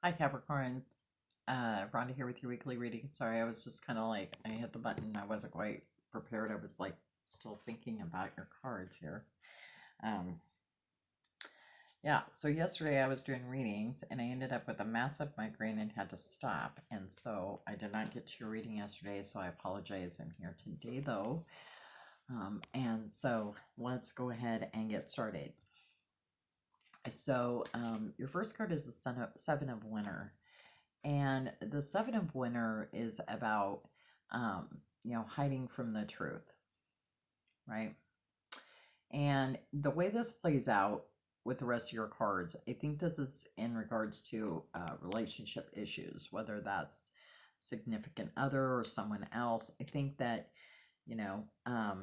Hi Capricorn, Rhonda here with your weekly reading. Sorry, I was just kind of like, I hit the button. I wasn't quite prepared. I was like still thinking about your cards here. Um, yeah, so yesterday I was doing readings and I ended up with a massive migraine and had to stop. And so I did not get to your reading yesterday, so I apologize. I'm here today though. And so let's go ahead and get started. So your first card is the Seven of Winter. And the Seven of Winter is about, hiding from the truth, right? And the way this plays out with the rest of your cards, I think this is in regards to relationship issues, whether that's significant other or someone else. I think that, you know, uh,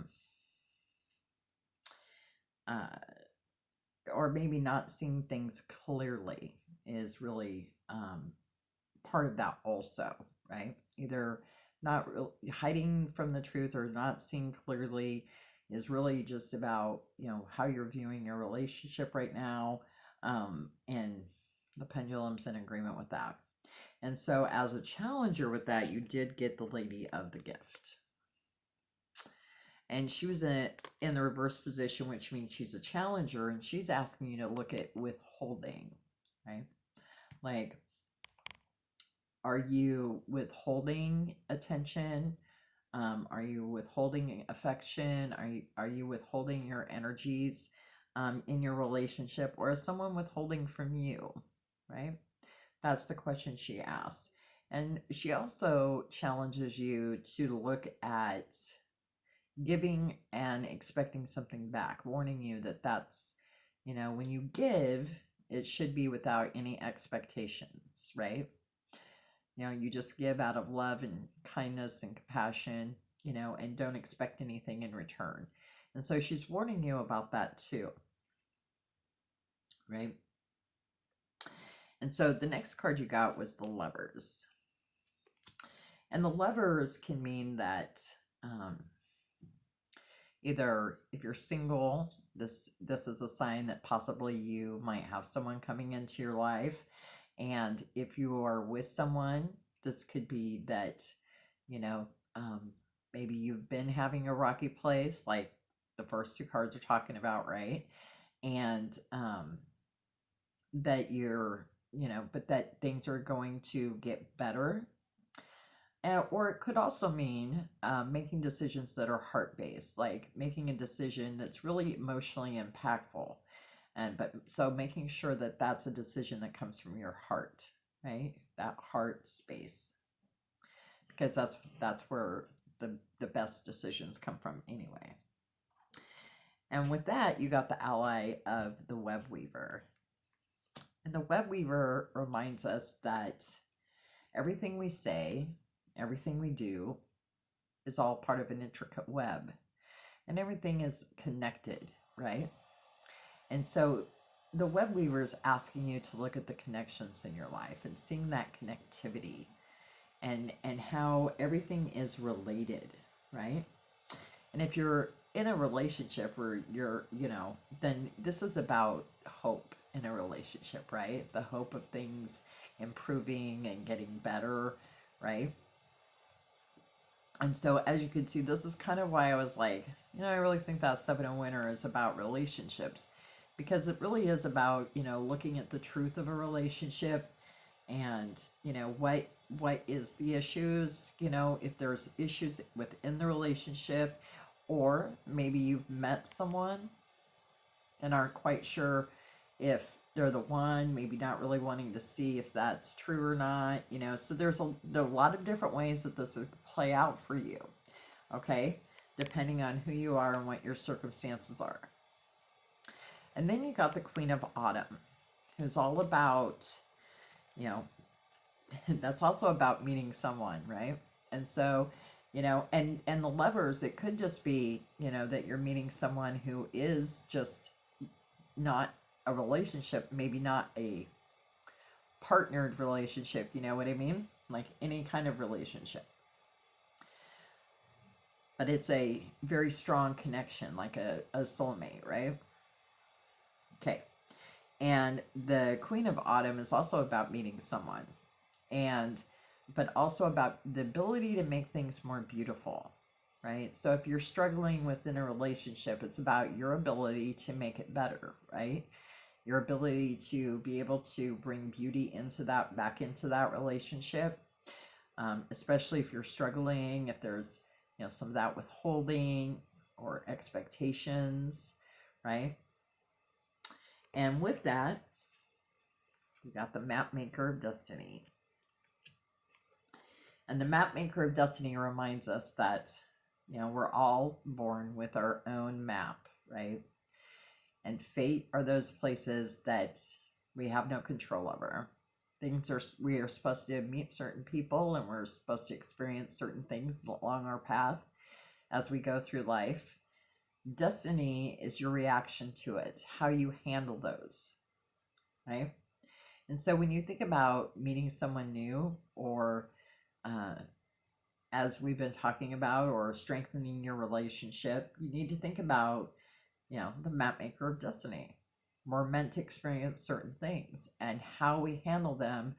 or maybe not seeing things clearly is really part of that also, right? Either not hiding from the truth or not seeing clearly is really just about, how you're viewing your relationship right now. And the pendulum's in agreement with that. And so as a challenger with that, you did get the Lady of the Gift. And she was in the reverse position, which means she's a challenger, and she's asking you to look at withholding, right? Like, are you withholding attention? Are you withholding affection? Are you withholding your energies in your relationship, or is someone withholding from you? Right? That's the question she asks. And she also challenges you to look at giving and expecting something back, warning you that that's, when you give, it should be without any expectations, right? You just give out of love and kindness and compassion, and don't expect anything in return. And so she's warning you about that too, right? And so the next card you got was the Lovers. And the Lovers can mean that either if you're single, this is a sign that possibly you might have someone coming into your life. And if you are with someone, this could be that, you know, um, maybe you've been having a rocky place, like the first two cards are talking about, right? And that you're, but that things are going to get better. Or it could also mean making decisions that are heart based, like making a decision that's really emotionally impactful. But so making sure that that's a decision that comes from your heart, right? That heart space, because that's where the best decisions come from anyway. And with that, you got the ally of the web weaver. And the web weaver reminds us that everything we say, everything we do is all part of an intricate web, and everything is connected, right? And so the web weaver is asking you to look at the connections in your life and seeing that connectivity and how everything is related, right? And if you're in a relationship where you're, then this is about hope in a relationship, right? The hope of things improving and getting better, right? And so as you can see, this is kind of why I was like, I really think that Seven of Winter is about relationships, because it really is about, looking at the truth of a relationship and, what is the issues, if there's issues within the relationship, or maybe you've met someone and aren't quite sure if they're the one, maybe not really wanting to see if that's true or not, so there are a lot of different ways that this would play out for you, okay, depending on who you are and what your circumstances are. And then you got the Queen of Autumn, who's all about, that's also about meeting someone, right? And so, and the Lovers, it could just be, that you're meeting someone who is just not a relationship, maybe not a partnered relationship, you know what I mean? Like any kind of relationship. But it's a very strong connection, like a soulmate, right? Okay. And the Queen of Autumn is also about meeting someone, and but also about the ability to make things more beautiful, right? So if you're struggling within a relationship, it's about your ability to make it better, right? Your ability to be able to bring beauty into that, back into that relationship, especially if you're struggling, if there's, some of that withholding or expectations, right? And with that, we got the map maker of destiny. And the map maker of destiny reminds us that, we're all born with our own map, right? And fate are those places that we have no control over. We are supposed to meet certain people, and we're supposed to experience certain things along our path as we go through life. Destiny is your reaction to it, how you handle those, right? And so when you think about meeting someone new, or as we've been talking about, or strengthening your relationship, you need to think about, the map maker of destiny. We're meant to experience certain things, and how we handle them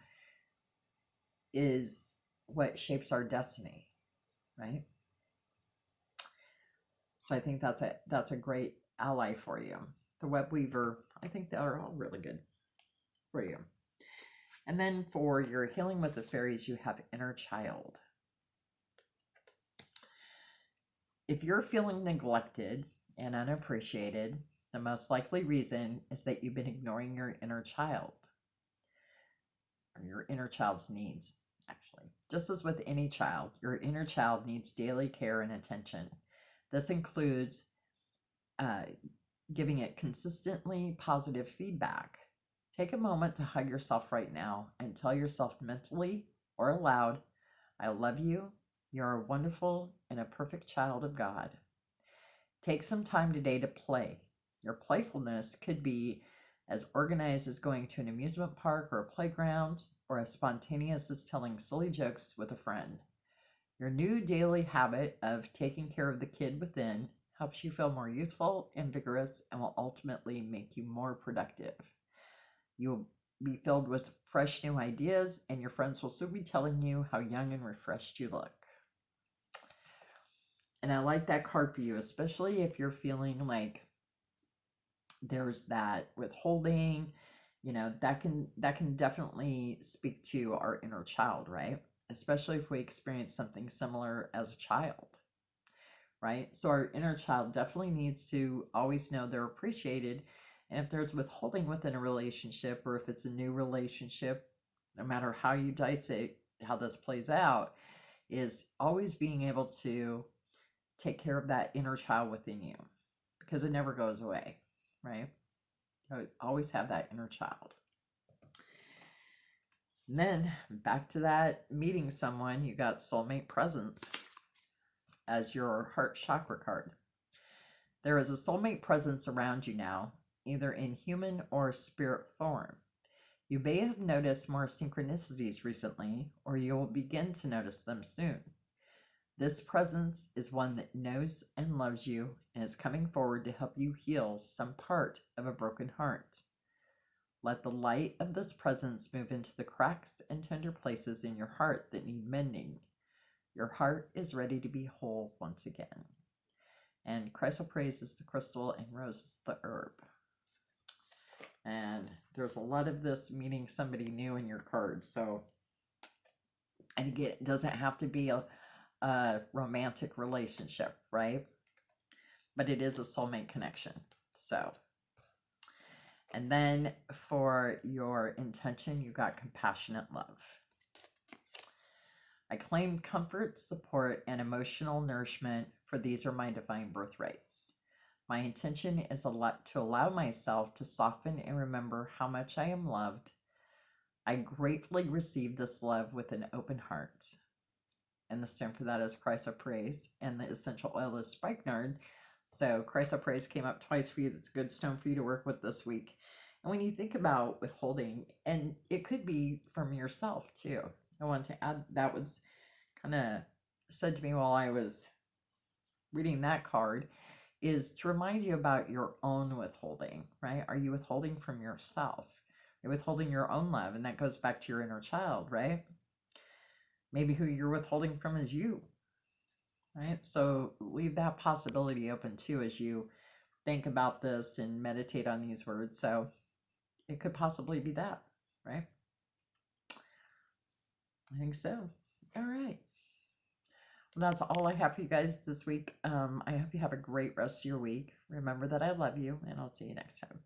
is what shapes our destiny, right? So I think that's a great ally for you. The web weaver, I think they're all really good for you. And then for your healing with the fairies, you have inner child. If you're feeling neglected and unappreciated, the most likely reason is that you've been ignoring your inner child, or your inner child's needs, actually. Just as with any child, your inner child needs daily care and attention. This includes giving it consistently positive feedback. Take a moment to hug yourself right now and tell yourself mentally or aloud, I love you. You're a wonderful and a perfect child of God. Take some time today to play. Your playfulness could be as organized as going to an amusement park or a playground, or as spontaneous as telling silly jokes with a friend. Your new daily habit of taking care of the kid within helps you feel more youthful and vigorous, and will ultimately make you more productive. You'll be filled with fresh new ideas, and your friends will soon be telling you how young and refreshed you look. And I like that card for you, especially if you're feeling like there's that withholding, that can definitely speak to our inner child, right? Especially if we experience something similar as a child, right? So our inner child definitely needs to always know they're appreciated. And if there's withholding within a relationship, or if it's a new relationship, no matter how you dice it, how this plays out, is always being able to take care of that inner child within you, because it never goes away, right? You always have that inner child. And then back to that meeting someone, you got soulmate presence as your heart chakra card. There is a soulmate presence around you now, either in human or spirit form. You may have noticed more synchronicities recently, or you will begin to notice them soon. This presence is one that knows and loves you, and is coming forward to help you heal some part of a broken heart. Let the light of this presence move into the cracks and tender places in your heart that need mending. Your heart is ready to be whole once again. And chrysoprase is the crystal, and rose is the herb. And there's a lot of this meeting somebody new in your card. So, and again, it doesn't have to be a romantic relationship, right? But it is a soulmate connection. So, and then for your intention, you got compassionate love. I claim comfort, support, and emotional nourishment, for these are my divine birthrights. My intention is to allow myself to soften and remember how much I am loved. I gratefully receive this love with an open heart. And the stem for that is chrysoprase, and the essential oil is spikenard. So chrysoprase came up twice for you. That's a good stone for you to work with this week. And when you think about withholding, and it could be from yourself too. I want to add, that was kind of said to me while I was reading that card, is to remind you about your own withholding, right? Are you withholding from yourself? You're withholding your own love, and that goes back to your inner child, right? Maybe who you're withholding from is you, right? So leave that possibility open too as you think about this and meditate on these words. So it could possibly be that, right? I think so. All right. Well, that's all I have for you guys this week. I hope you have a great rest of your week. Remember that I love you, and I'll see you next time.